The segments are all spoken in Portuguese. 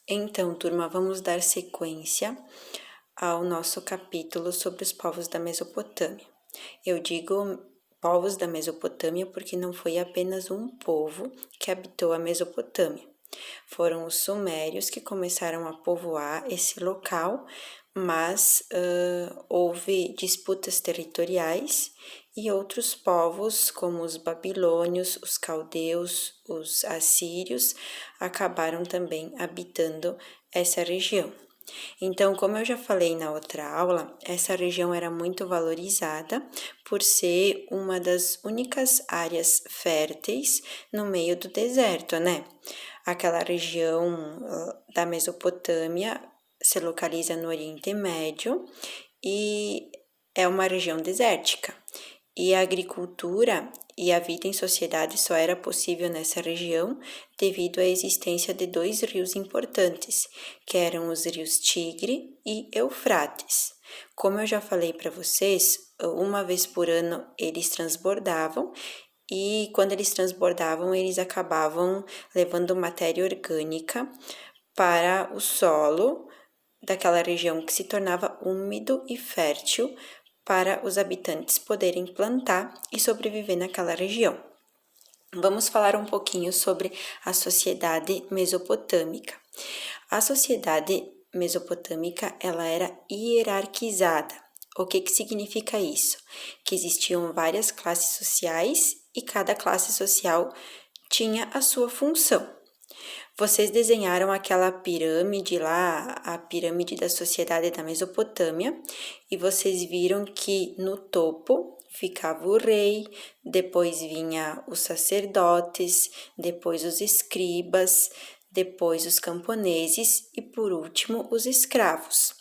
Então, turma, vamos dar sequência ao nosso capítulo sobre os povos da Mesopotâmia. Eu digo povos da Mesopotâmia porque não foi apenas um povo que habitou a Mesopotâmia. Foram os sumérios que começaram a povoar esse local, mas houve disputas territoriais e outros povos, como os babilônios, os caldeus, os assírios, acabaram também habitando essa região. Então, como eu já falei na outra aula, essa região era muito valorizada por ser uma das únicas áreas férteis no meio do deserto, né? Aquela região da Mesopotâmia se localiza no Oriente Médio e é uma região desértica. E a agricultura e a vida em sociedade só era possível nessa região devido à existência de dois rios importantes, que eram os rios Tigre e Eufrates. Como eu já falei para vocês, uma vez por ano eles transbordavam e quando eles transbordavam, eles acabavam levando matéria orgânica para o solo daquela região que se tornava úmido e fértil para os habitantes poderem plantar e sobreviver naquela região. Vamos falar um pouquinho sobre a sociedade mesopotâmica. A sociedade mesopotâmica, ela era hierarquizada. O que significa isso? Que existiam várias classes sociais e cada classe social tinha a sua função. Vocês desenharam aquela pirâmide lá, a pirâmide da sociedade da Mesopotâmia, e vocês viram que no topo ficava o rei, depois vinha os sacerdotes, depois os escribas, depois os camponeses e por último os escravos.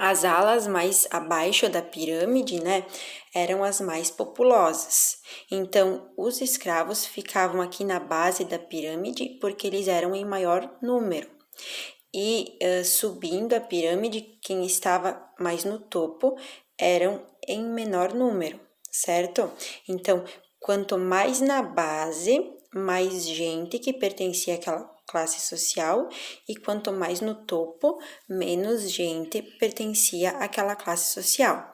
As alas mais abaixo da pirâmide, né, eram as mais populosas. Então, os escravos ficavam aqui na base da pirâmide porque eles eram em maior número. E subindo a pirâmide, quem estava mais no topo eram em menor número, certo? Então, quanto mais na base, mais gente que pertencia àquela classe social, e quanto mais no topo, menos gente pertencia àquela classe social.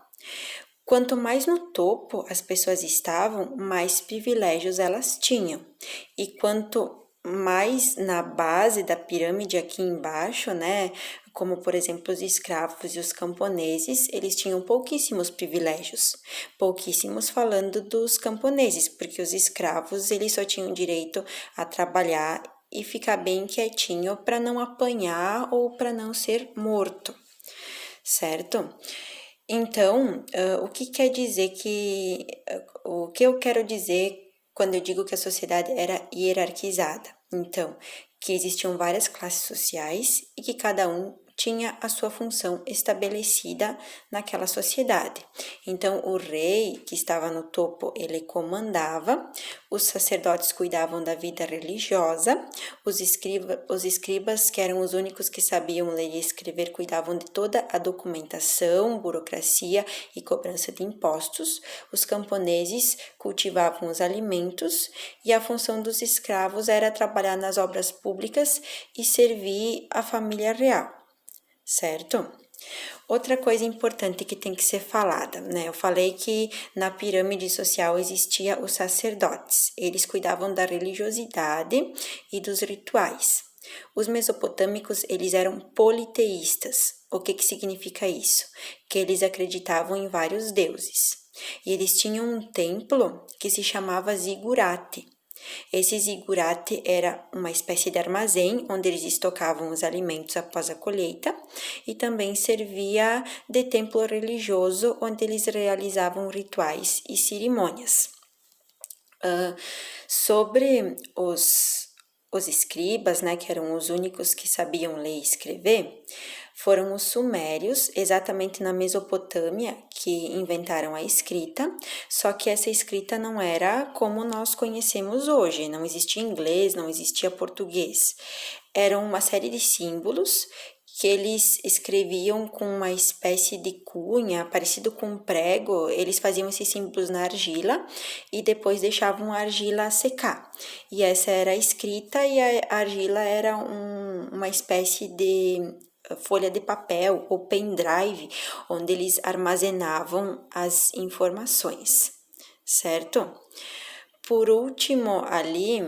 Quanto mais no topo as pessoas estavam, mais privilégios elas tinham. E quanto mais na base da pirâmide aqui embaixo, né, como por exemplo os escravos e os camponeses, eles tinham pouquíssimos privilégios. Pouquíssimos falando dos camponeses, porque os escravos eles só tinham direito a trabalhar e ficar bem quietinho para não apanhar ou para não ser morto, certo? Então, o que quer dizer que o que eu quero dizer quando eu digo que a sociedade era hierarquizada? Então, que existiam várias classes sociais e que cada um tinha a sua função estabelecida naquela sociedade. Então, o rei que estava no topo, ele comandava, os sacerdotes cuidavam da vida religiosa, os escribas, que eram os únicos que sabiam ler e escrever, cuidavam de toda a documentação, burocracia e cobrança de impostos, os camponeses cultivavam os alimentos e a função dos escravos era trabalhar nas obras públicas e servir a família real, certo? Outra coisa importante que tem que ser falada, né? Eu falei que na pirâmide social existia os sacerdotes. Eles cuidavam da religiosidade e dos rituais. Os mesopotâmicos, eles eram politeístas. O que significa isso? Que eles acreditavam em vários deuses. E eles tinham um templo que se chamava Zigurate. Esse zigurate era uma espécie de armazém onde eles estocavam os alimentos após a colheita e também servia de templo religioso onde eles realizavam rituais e cerimônias. Sobre os escribas, né, que eram os únicos que sabiam ler e escrever, foram os sumérios, exatamente na Mesopotâmia, que inventaram a escrita, só que essa escrita não era como nós conhecemos hoje, não existia inglês, não existia português. Eram uma série de símbolos que eles escreviam com uma espécie de cunha, parecido com um prego, eles faziam esses símbolos na argila e depois deixavam a argila secar. E essa era a escrita e a argila era uma espécie de folha de papel ou pendrive, onde eles armazenavam as informações, certo? Por último, ali,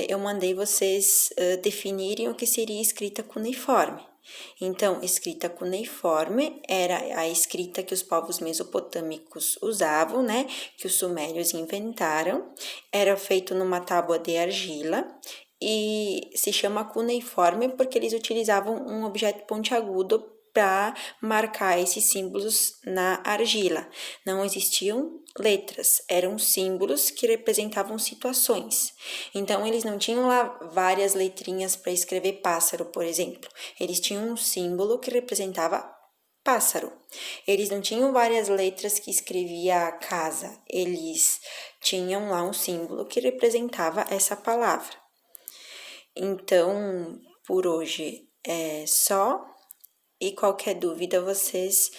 eu mandei vocês definirem o que seria escrita cuneiforme. Então, escrita cuneiforme era a escrita que os povos mesopotâmicos usavam, né? Que os sumérios inventaram. Era feito numa tábua de argila e se chama cuneiforme porque eles utilizavam um objeto pontiagudo para marcar esses símbolos na argila. Não existiam letras, eram símbolos que representavam situações. Então, eles não tinham lá várias letrinhas para escrever pássaro, por exemplo. Eles tinham um símbolo que representava pássaro. Eles não tinham várias letras que escrevia casa, eles tinham lá um símbolo que representava essa palavra. Então, por hoje é só. E qualquer dúvida, vocês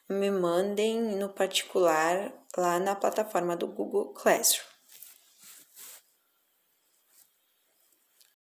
me mandem no particular lá na plataforma do Google Classroom.